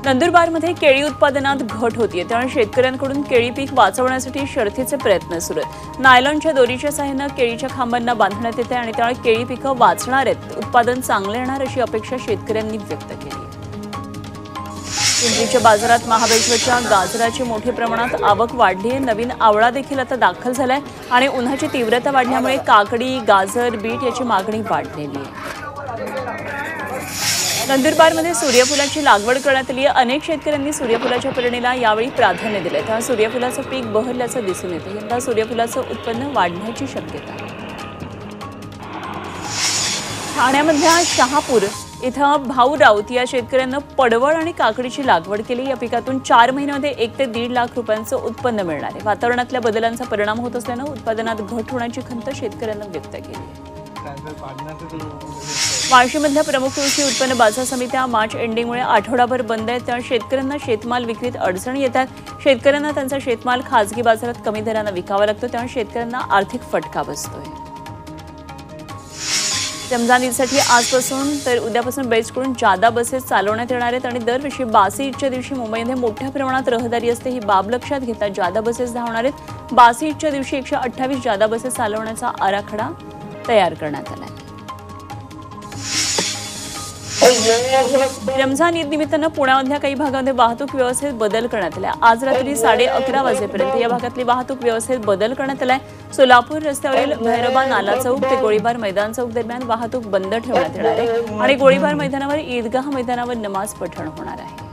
नंदुरबारमध्ये केळी उत्पादनात घट होतीये, त्यामुळे शेतकऱ्यांकडून केळी पीक वाचवण्यासाठी शर्थीचे प्रयत्न सुरू आहेत। नायलॉनच्या दोरीच्या सहाय्याने केळीच्या खांबांना बांधण्यात येते आणि त्यामुळे केळी पिकं वाचणार आहेत, उत्पादन चांगले येणार अशी अपेक्षा शेतकऱ्यांनी व्यक्त केली। पिंपरीच्या बाजारात महाबळेश्वरच्या गाजराची मोठ्या प्रमाणात आवक वाढली आहे। नवीन आवळा देखील आता दाखल झालाय आणि उन्हाची तीव्रता वाढल्यामुळे काकडी, गाजर, बीट याची मागणी वाढलेली आहे। नंदुरबारमध्ये सूर्यफुलाची लागवड करण्यात आली आहे। अनेक शेतकऱ्यांनी सूर्यफुलाच्या पेरणीला यावेळी प्राधान्य दिले, त्यामुळे सूर्यफुलाचं पीक बहरल्याचं दिसून येतं। यंदा सूर्यफुलाचं उत्पन्न वाढण्याची शक्यता आहे। ठाण्यामधल्या शहापूर इथं भाऊ राऊत या शेतकऱ्यांना पडवळ आणि काकडीची लागवड केली। या पिकातून 4 महिन्यांमध्ये 1 ते 1.5 लाख रुपयांचं उत्पन्न मिळणार आहे। वातावरणातल्या बदलांचा परिणाम होत असल्यानं उत्पादनात घट होण्याची खंत शेतकऱ्यांना व्यक्त केली आहे। वाशीमधल्या प्रमुख कृषी उत्पन्न बाजार समित्या मार्च एंडिंगमुळे आठवडाभर बंद आहेत, त्यामुळे शेतकऱ्यांना शेतमाल विक्रीत अडचणी येतात। शेतकऱ्यांना त्यांचा शेतमाल खासगी बाजारात कमी दराने विकावा लागतो, त्यामुळे शेतकऱ्यांना आर्थिक फटका बसतोय। रमजान ईदसाठी आजपासून तर उद्यापासून बेस्टकडून जादा बसेस चालवण्यात येणार आहेत आणि दरवर्षी बासी ईदच्या दिवशी मुंबईमध्ये मोठ्या प्रमाणात रहदारी असते। ही बाब लक्षात घेता जादा बसेस धावणार आहेत। बासी ईदच्या दिवशी 128 जादा बसेस चालवण्याचा आराखडा तयार करण्यात आला आहे। रमजान ईद निमित्तानं पुण्यामधल्या काही भागांमध्ये वाहतूक व्यवस्थेत बदल करण्यात आला। आज रात्री 11:30 वाजेपर्यंत या भागातली वाहतूक व्यवस्थेत बदल करण्यात आलाय। सोलापूर रस्त्यावरील भैरबा नाला चौक ते गोळीबार मैदान चौक दरम्यान वाहतूक बंद ठेवण्यात येणार आहे आणि गोळीबार मैदानावर ईदगाह मैदानावर नमाज पठण होणार आहे।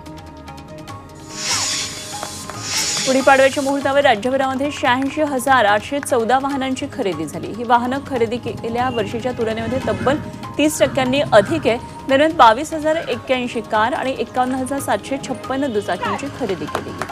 गुढीपाडव्याच्या मुहूर्तावर राज्यभरामध्ये 86,814 वाहनांची खरेदी झाली। ही वाहनं खरेदी केलेल्या वर्षीच्या तुलनेमध्ये तब्बल 30% अधिक आहे। दरम्यान 22,081 कार आणि 51,756 दुचाकींची खरेदी केली गेली।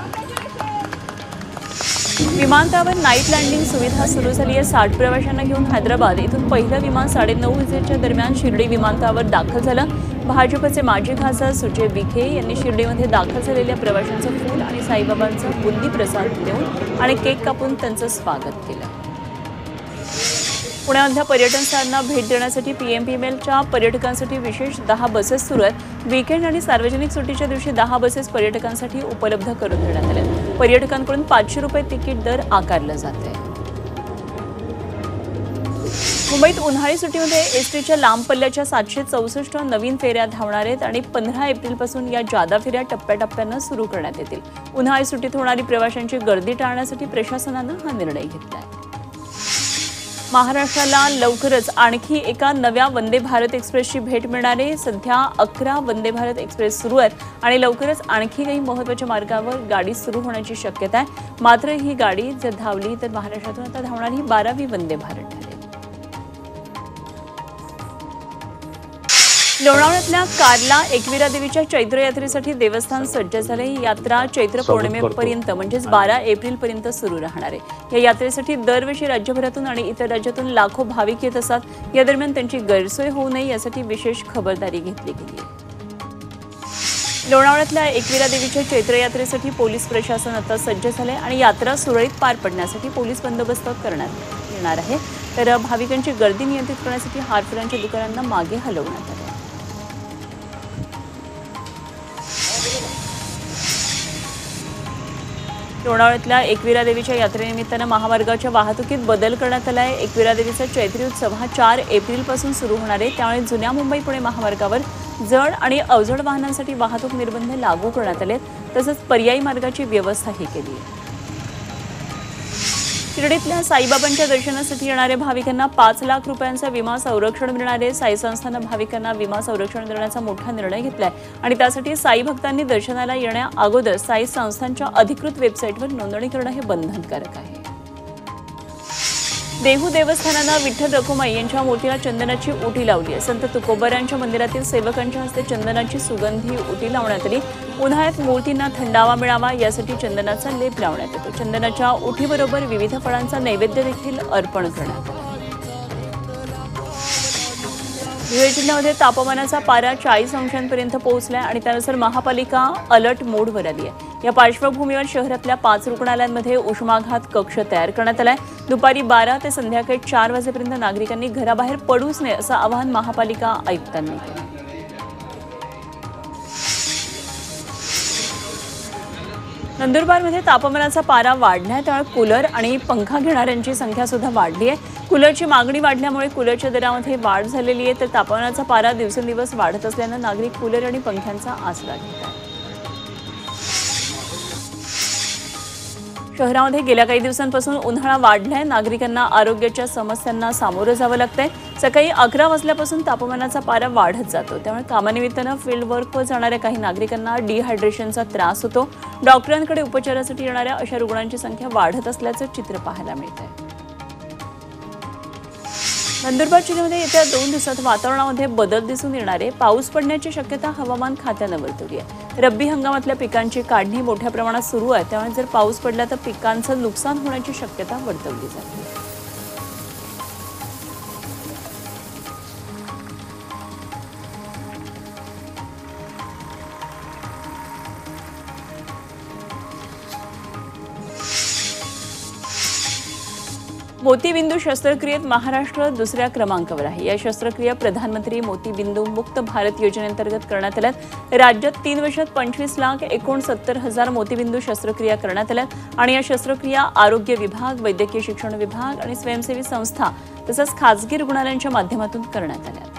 विमानतळावर नाईट लँडिंग सुविधा सुरू झाली आहे। 60 प्रवाशांना घेऊन हैदराबाद इथून पहिलं विमान 9:30 वाजेच्या दरम्यान शिर्डी विमानतळावर दाखल झालं। भाजपचे माजी खासदार सुजय विखे यांनी शिर्डीमध्ये दाखल झालेल्या प्रवाशांचं फूल आणि साईबाबांचं बुंदी प्रसाद देऊन आणि केक कापून त्यांचं स्वागत केलं। पुण्यामधल्या पर्यटन स्थळांना भेट देण्यासाठी पीएमपीएमएलच्या पर्यटकांसाठी विशेष 10 बसेस सुरू आहेत। वीकेंड आणि सार्वजनिक सुट्टीच्या दिवशी 10 बसेस पर्यटकांसाठी उपलब्ध करून देण्यात आल्या। पर्यटकांकडून 500 रुपये तिकीट दर आकारला जाते। मुंबईत उन्हाळी सुट्टीमध्ये एसटीच्या लांब पल्ल्याच्या 764 नवीन फेऱ्या धावणार आहेत आणि 15 एप्रिलपासून या जादा फेऱ्या टप्प्याटप्प्यानं सुरू करण्यात येतील। उन्हाळी सुट्टीत होणारी प्रवाशांची गर्दी टाळण्यासाठी प्रशासनानं हा निर्णय घेतला आहे। महाराष्ट्राला लवकरच आणखी एका नव्या वंदे भारत एक्सप्रेसची भेट मिळणार आहे। सध्या 11 वंदे भारत एक्सप्रेस सुरू आहेत आणि लवकरच आणखी काही महत्त्वाच्या मार्गावर गाडी सुरू होण्याची शक्यता आहे। मात्र ही गाडी जर धावली तर महाराष्ट्रातून आता धावणारी 12वी वंदे भारत ठरेल। लोणावळ्यातल्या कार्ला एकविरा देवीच्या चैत्र यात्रेसाठी देवस्थान सज्ज झाले। ही यात्रा चैत्र पौर्णिमेपर्यंत म्हणजेच 12 एप्रिलपर्यंत सुरू राहणार आहे। या यात्रेसाठी दरवर्षी राज्यभरातून आणि इतर राज्यातून लाखो भाविक येत असतात। या दरम्यान त्यांची गैरसोय होऊ नये यासाठी विशेष खबरदारी घेतली गेली आहे। लोणावळ्यातल्या एकविरा देवीच्या चैत्र यात्रेसाठी पोलीस प्रशासन आता सज्ज झाले आणि यात्रा सुरळीत पार पडण्यासाठी पोलीस बंदोबस्त करण्यात येणार आहे। तर भाविकांची गर्दी नियंत्रित करण्यासाठी हारफुलांच्या दुकानांना मागे हलवण्यात आले। लोणावळ्यातल्या एकविरा देवीच्या यात्रेनिमित्तानं महामार्गाच्या वाहतुकीत बदल करण्यात आला आहे। एकविरा देवीचा चैत्री उत्सव हा 4 एप्रिलपासून सुरू होणार आहे, त्यामुळे जुन्या मुंबई पुणे महामार्गावर जड आणि अवजड वाहनांसाठी वाहतूक निर्बंध लागू करण्यात आले, तसंच पर्यायी मार्गाची व्यवस्थाही केली आहे। शिर्डीतल्या साईबाबांच्या दर्शनासाठी येणाऱ्या भाविकांना 5 लाख रुपयांचा विमा संरक्षण मिळणार आहे। साई संस्थानं भाविकांना विमा संरक्षण देण्याचा मोठा निर्णय घेतलाय आणि त्यासाठी साई भक्तांनी दर्शनाला येण्या अगोदर साई संस्थांच्या अधिकृत वेबसाईटवर नोंदणी करणं हे बंधनकारक आहे। देहू देवस्थानानं विठ्ठल रखुमाई यांच्या मूर्तीला चंदनाची उटी लावली आहे। संत तुकोबारायांच्या मंदिरातील सेवकांच्या हस्ते चंदनाची सुगंधी उटी लावण्यात आली। उन्हाळ्यात मूर्तींना थंडावा मिळावा यासाठी चंदनाचा लेप लावण्यात येतो। चंदनाच्या उठीबरोबर विविध फळांचा नैवेद्य देखील अर्पण करण्यात आला। धुळे जिल्ह्यामध्ये तापमानाचा पारा 40 अंशांपर्यंत पोहोचलाय आणि त्यानुसार महापालिका अलर्ट मोडवर आली आहे। या पार्श्वभूमीवर शहरातल्या 5 रुग्णालयांमध्ये उष्माघात कक्ष तयार करण्यात आलाय। दुपारी 12 ते संध्याकाळी 4 वाजेपर्यंत नागरिकांनी घराबाहेर पडूच नये असं आवाहन महापालिका आयुक्तांनी केलं। नंदुरबारमध्ये तापमानाचा पारा वाढलाय, त्यामुळे कूलर आणि पंखा घेणाऱ्यांची संख्या सुद्धा वाढली आहे। कूलरची मागणी वाढल्यामुळे कूलरच्या दरामध्ये वाढ झालेली आहे, तर तापमानाचा पारा दिवसेंदिवस वाढत असल्यानं नागरिक कूलर आणि पंख्यांचा आसरा घेत आहेत। शहरामध्ये गेल्या काही दिवसांपासून उन्हाळा वाढलाय, नागरिकांना आरोग्याच्या समस्यांना सामोरं जावं लागतंय। सकाळी 11 वाजल्यापासून तापमानाचा पारा वाढत जातो, त्यामुळे कामानिमित्तानं फील्ड वर्कवर जाणाऱ्या काही नागरिकांना डिहायड्रेशनचा त्रास होतो। डॉक्टरांकडे उपचारासाठी येणाऱ्या अशा रुग्णांची संख्या वाढत असल्याचं चित्र पाहायला मिळतंय। नंदुरबार जिल्ह्यामध्ये येत्या 2 दिवसात वातावरणामध्ये बदल दिसून येणार आहे। पाऊस पडण्याची शक्यता हवामान खात्यानं वर्तवली आहे। रब्बी हंगामातल्या पिकांची काढणी मोठ्या प्रमाणात सुरू आहे, त्यामुळे जर पाऊस पडला तर पिकांचं नुकसान होण्याची शक्यता वर्तवली जाते। मोतीबिंदू शस्त्रक्रियेत महाराष्ट्र दुसऱ्या क्रमांकावर आहे। या शस्त्रक्रिया प्रधानमंत्री मोतीबिंदू मुक्त भारत योजनेअंतर्गत करण्यात आल्यात। राज्यात 3 वर्षात 25,69,000 मोतीबिंदू शस्त्रक्रिया करण्यात आल्यात आणि या शस्त्रक्रिया आरोग्य विभाग, वैद्यकीय शिक्षण विभाग आणि स्वयंसेवी संस्था तसंच खासगी रुग्णालयांच्या माध्यमातून करण्यात आल्या।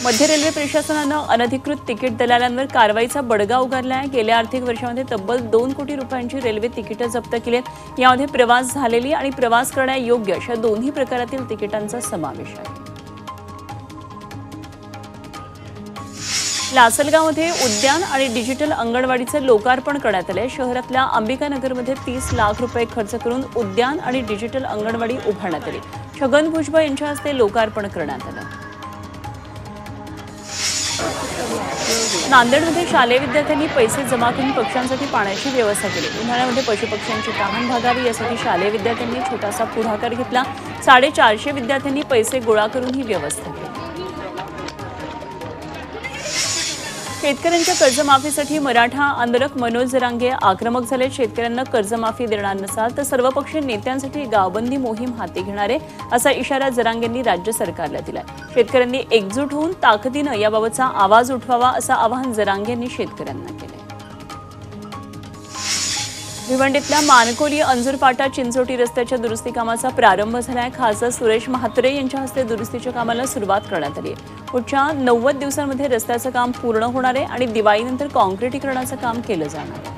मध्य रेल्वे प्रशासनानं अनधिकृत तिकीट दलालांवर कारवाईचा बडगा उगारलाय। गेल्या आर्थिक वर्षामध्ये तब्बल 2 कोटी रुपयांची रेल्वे तिकीटं जप्त केली आहेत। यामध्ये प्रवास झालेली आणि प्रवास करण्यायोग्य अशा दोन्ही प्रकारातील तिकिटांचा समावेश आहे। लासलगावमध्ये उद्यान आणि डिजिटल अंगणवाडीचं लोकार्पण करण्यात आलंय। शहरातल्या अंबिकानगरमध्ये 30 लाख रुपये खर्च करून उद्यान आणि डिजिटल अंगणवाडी उभारण्यात आली। छगन भुजबळ यांच्या हस्ते लोकार्पण करण्यात आलं। नांदेडमध्ये शालेय विद्यार्थ्यांनी पैसे जमा करून पक्ष्यांसाठी पाण्याची व्यवस्था केली। उन्हाळ्यामध्ये पशुपक्ष्यांची तहान भागावी यासाठी शालेय विद्यार्थ्यांनी छोटासा पुढाकार घेतला। 450 विद्यार्थ्यांनी पैसे गोळा करून ही व्यवस्था केली। शेतकऱ्यांच्या कर्जमाफीसाठी मराठा आंदोलक मनोज जरांगे आक्रमक झाले। शेतकऱ्यांना कर्जमाफी देणार नसाल तर सर्वपक्षीय नेत्यांसाठी गावबंदी मोहीम हाती घेणार आहे, असा इशारा जरांगेंनी राज्य सरकारला दिला। शेतकऱ्यांनी एकजूट होऊन ताकदीनं याबाबतचा आवाज उठवावा, असं आवाहन जरांगे यांनी शेतकऱ्यांना केलं। भिवंडीतल्या मानकोली अंजूरपाटा चिंचोटी रस्त्याच्या दुरुस्ती कामाचा प्रारंभ झालाय। खासदार सुरेश म्हात्रे यांच्या हस्ते दुरुस्तीच्या कामाला सुरुवात करण्यात आली आहे। पुढच्या 90 दिवसांमध्ये रस्त्याचं काम पूर्ण होणार आहे आणि दिवाळीनंतर काँक्रिटीकरणाचं काम केलं जाणार आहे।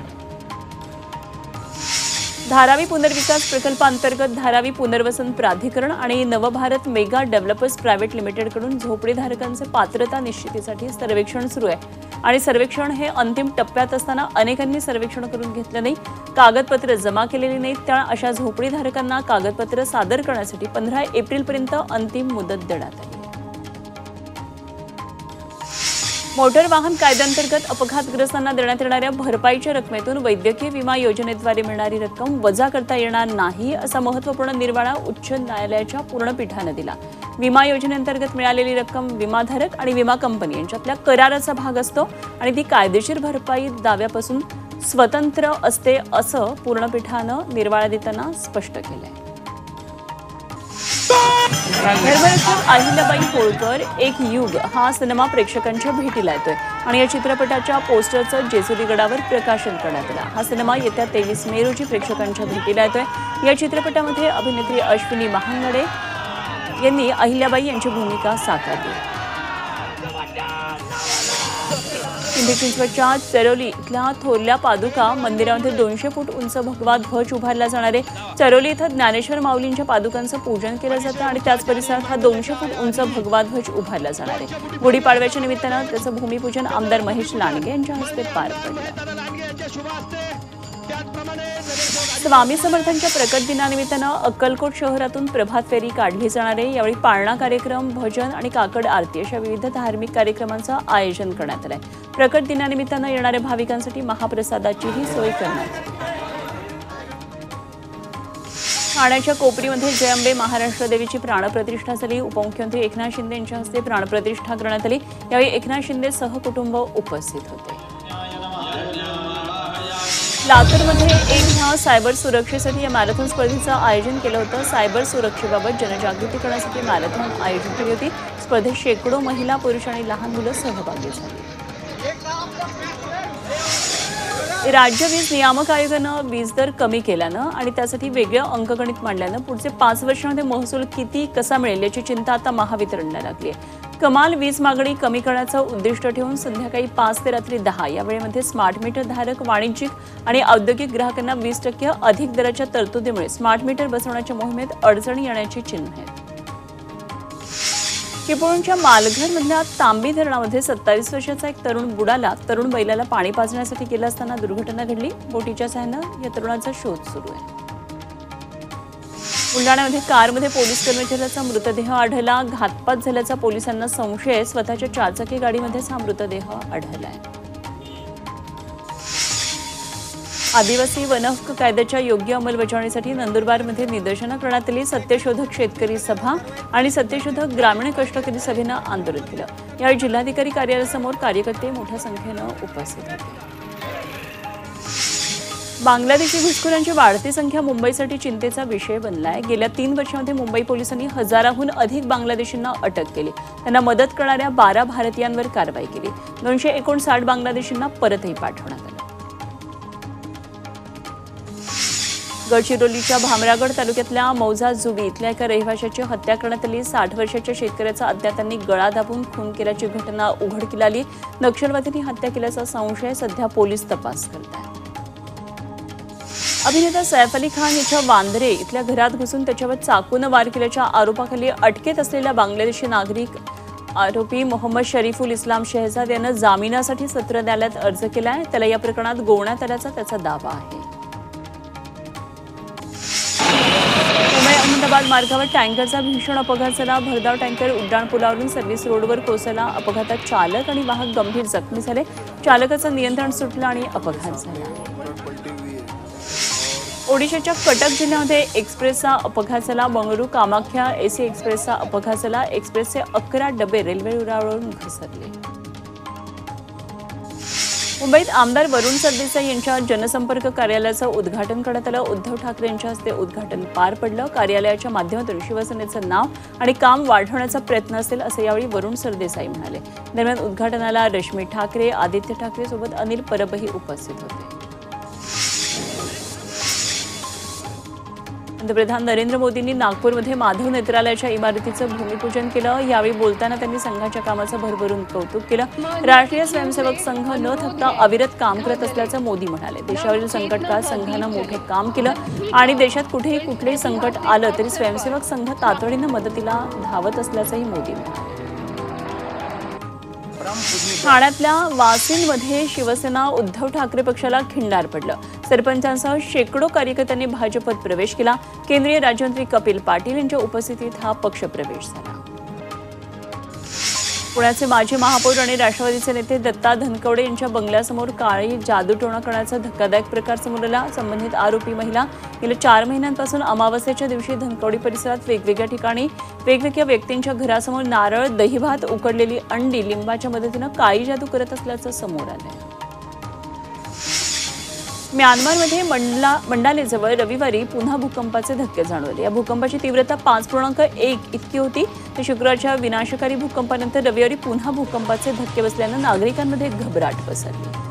धारावी पुनर्विकास प्रकल्पांतर्गत धारावी पुनर्वसन प्राधिकरण आणि नवभारत मेगा डेव्हलपर्स प्रायव्हेट लिमिटेडकडून झोपडीधारकांचे पात्रता निश्चितीसाठी सर्वेक्षण सुरू आहे आणि सर्वेक्षण हे अंतिम टप्प्यात असताना अनेकांनी सर्वेक्षण करून घेतलं नाही, कागदपत्र जमा केलेली नाहीत। त्या अशा झोपडीधारकांना कागदपत्र सादर करण्यासाठी 15 एप्रिलपर्यंत अंतिम मुदत देण्यात आली। मोटर वाहन कायद्याअंतर्गत अपघातग्रस्तांना देण्यात येणाऱ्या भरपाईच्या रकमेतून वैद्यकीय विमा योजनेद्वारे मिळणारी रक्कम वजा करता येणार नाही, असा महत्त्वपूर्ण निर्वाळा उच्च न्यायालयाच्या पूर्णपीठानं दिला। विमा योजनेअंतर्गत मिळालेली रक्कम विमाधारक आणि विमा कंपनी यांच्यातल्या कराराचा भाग असतो आणि ती कायदेशीर भरपाई दाव्यापासून स्वतंत्र असते, असं पूर्णपीठानं निर्वाळा देताना स्पष्ट केलंय। धर्मरक्षक अहिल्याबाई होळकर एक युग हा सिनेमा प्रेक्षकांच्या भेटीला येतोय आणि या चित्रपटाच्या पोस्टरचं जेजुरी गडावर प्रकाशन करण्यात आलं। हा सिनेमा येत्या 23 मे रोजी प्रेक्षकांच्या भेटीला येतोय। या चित्रपटामध्ये अभिनेत्री अश्विनी महांगडे यांनी अहिल्याबाई यांची भूमिका साकारली। पिंपरी चिंचवडच्या चरोली इथल्या थोरल्या पादुका मंदिरामध्ये 200 फूट उंच भगवा ध्वज उभारला जाणार आहे। चरोली इथं ज्ञानेश्वर माऊलींच्या पादुकांचं पूजन केलं जातं आणि त्याच परिसरात हा 200 फूट उंच भगवा ध्वज उभारला जाणार आहे। गुढीपाडव्याच्या निमित्तानं त्याचं भूमिपूजन आमदार महेश लांडगे यांच्या हस्ते पार पडलं। स्वामी समर्थांच्या प्रकट दिनानिमित्तानं अक्कलकोट शहरातून प्रभात फेरी काढली जाणार आहे। यावेळी पाळणा कार्यक्रम, भजन आणि काकड आरती अशा विविध धार्मिक कार्यक्रमांचं आयोजन करण्यात आलंय। प्रकट दिनानिमित्तानं येणाऱ्या भाविकांसाठी महाप्रसादाचीही सोय करण्यात आली। ठाण्याच्या कोपरीमध्ये जय अंबे महाराष्ट्र देवीची प्राणप्रतिष्ठा झाली। उपमुख्यमंत्री एकनाथ शिंदे यांच्या हस्ते प्राणप्रतिष्ठा करण्यात आली। यावेळी एकनाथ शिंदे सहकुटुंब उपस्थित होते। लातूरमध्ये एक ह्या सायबर सुरक्षेसाठी या मॅरेथॉन स्पर्धेचं आयोजन केलं होतं। सायबर सुरक्षेबाबत जनजागृती करण्यासाठी मॅरेथॉन आयोजित केली होती। स्पर्धेत शेकडो महिला, पुरुष आणि लहान मुलं सहभागी झाली। राज्य वीज नियामक आयोगानं वीज दर कमी केल्यानं आणि त्यासाठी वेगळं अंकगणित मांडल्यानं पुढचे 5 वर्षांमध्ये महसूल किती कसा मिळेल याची चिंता आता महावितरणला लागली आहे। कमाल वीज मागणी कमी करण्याचं उद्दिष्ट ठेवून संध्याकाळी 5 ते रात्री 10 या वेळेमध्ये स्मार्ट मीटर धारक वाणिज्यिक आणि औद्योगिक ग्राहकांना 20% अधिक दराच्या तरतुदीमुळे स्मार्ट मीटर बसवण्याच्या मोहिमेत अडचणी येण्याची चिन्ह आहेत। चिपळूणच्या मालघरमधल्या तांबी धरणामध्ये 27 वर्षाचा एक तरुण बुडाला। तरुण बैलाला पाणी पाजण्यासाठी गेला असताना दुर्घटना घडली। बोटीच्या सहाय्यानं या तरुणाचा शोध सुरू आहे। बुलढाण्यामध्ये कारमध्ये पोलीस कर्मचाऱ्याचा मृतदेह आढळला। घातपात झाल्याचा पोलिसांना संशय आहे। स्वतःच्या 4 चाकी गाडीमध्येच हा मृतदेह आढळलाय। आदिवासी वन हक्क कायद्याच्या योग्य अंमलबजावणीसाठी नंदुरबारमध्ये निदर्शनं करण्यात आली। सत्यशोधक शेतकरी सभा आणि सत्यशोधक ग्रामीण कष्टकरी सभेनं आंदोलन केलं। यावेळी जिल्हाधिकारी कार्यालयासमोर कार्यकर्ते मोठ्या संख्येनं उपस्थित होते। बांगलादेशी घुसखोरांची वाढती संख्या मुंबईसाठी चिंतेचा विषय बनलाय। गेल्या 3 वर्षांमध्ये मुंबई पोलिसांनी हजाराहून अधिक बांगलादेशींना अटक केली। त्यांना मदत करणाऱ्या 12 भारतीयांवर कारवाई केली। 259 बांगलादेशींना परतही पाठवण्यात आलं। गडचिरोलीच्या भामरागड तालुक्यातल्या मौजा जुबी इथल्या एका रहिवाशाची हत्या करण्यात आली। 60 वर्षाच्या शेतकऱ्याचा अज्ञातांनी गळा दाबून खून केल्याची घटना उघडकीला आली। नक्षलवाद्यांनी हत्या केल्याचा संशय सध्या पोलीस तपास करत आहेत। अभिनेता सैफ अली खान याच्या वांद्रे इथल्या घरात घुसून त्याच्यावर चाकूनं वार केल्याच्या आरोपाखाली अटकेत असलेला बांगलादेशी नागरिक आरोपी मोहम्मद शरीफुल इस्लाम शहजाद यानं जामिनासाठी सत्र न्यायालयात अर्ज केलाय। त्याला या प्रकरणात गोवण्यात आल्याचा त्याचा दावा आहे। मुंबई अहमदाबाद मार्गावर टँकरचा भीषण अपघात झाला। भरधाव टँकर उड्डाणपुलावरून सर्व्हिस रोडवर कोसळला। अपघातात चालक आणि वाहक गंभीर जखमी झाले। चालकाचं नियंत्रण सुटलं आणि अपघात झाला। ओडिशाच्या कटक जिल्ह्यामध्ये एक्सप्रेसचा अपघात झाला। बंगळुरू कामाख्या एसी एक्सप्रेसचा अपघात झाला। एक्सप्रेसचे 11 डबे रेल्वे रुळावरून घसरले। मुंबईत आमदार वरुण सरदेसाई यांच्या जनसंपर्क कार्यालयाचं उद्घाटन करण्यात आलं। उद्धव ठाकरे यांच्या हस्ते उद्घाटन पार पडलं। कार्यालयाच्या माध्यमातून शिवसेनेचं नाव आणि काम वाढवण्याचा प्रयत्न असेल असं यावेळी वरुण सरदेसाई म्हणाले। दरम्यान उद्घाटनाला रश्मी ठाकरे, आदित्य ठाकरे सोबत अनिल परबही उपस्थित होते। पंतप्रधान नरेंद्र मोदींनी नागपूरमध्ये माधव नेत्रालयाच्या इमारतीचं भूमिपूजन केलं। यावेळी बोलताना त्यांनी संघाच्या कामाचं भरभरून कौतुक केलं। राष्ट्रीय स्वयंसेवक संघ न थकता अविरत काम करत असल्याचं मोदी म्हणाले। देशावरील संकटकाळात संघानं मोठं काम केलं आणि देशात कुठेही संकट आलं तरी स्वयंसेवक संघ तातडीनं मदतीला धावत असल्याचंही मोदी म्हणाले। ठाण्यातल्या वासिंदमध्ये शिवसेना उद्धव ठाकरे पक्षाला खिंडार पडलं। सरपंचांसह शेकडो कार्यकर्त्यांनी भाजपत प्रवेश केला। केंद्रीय राज्यमंत्री कपिल पाटील यांच्या उपस्थितीत हा पक्षप्रवेश झाला। पुण्याचे माजी महापौर आणि राष्ट्रवादीचे नेते दत्ता धनकवडे यांच्या बंगल्यासमोर काळी जादूटोणा करण्याचा धक्कादायक प्रकार समोर आला। संबंधित आरोपी महिला गेल्या 4 महिन्यांपासून अमावस्येच्या दिवशी धनकवडी परिसरात वेगवेगळ्या ठिकाणी वेगवेगळ्या व्यक्तींच्या घरासमोर नारळ, दहीभात, उकडलेली अंडी, लिंबाच्या मदतीनं काळी जादू करत असल्याचं समोर आलंय। म्यानमारमध्ये मंडालेजवळ रविवारी पुन्हा भूकंपाचे धक्के जाणवले। या भूकंपाची तीव्रता 5.1 इतकी होती। तर शुक्रवारच्या विनाशकारी भूकंपानंतर रविवारी पुन्हा भूकंपाचे धक्के बसल्यानं नागरिकांमध्ये घबराट पसरली।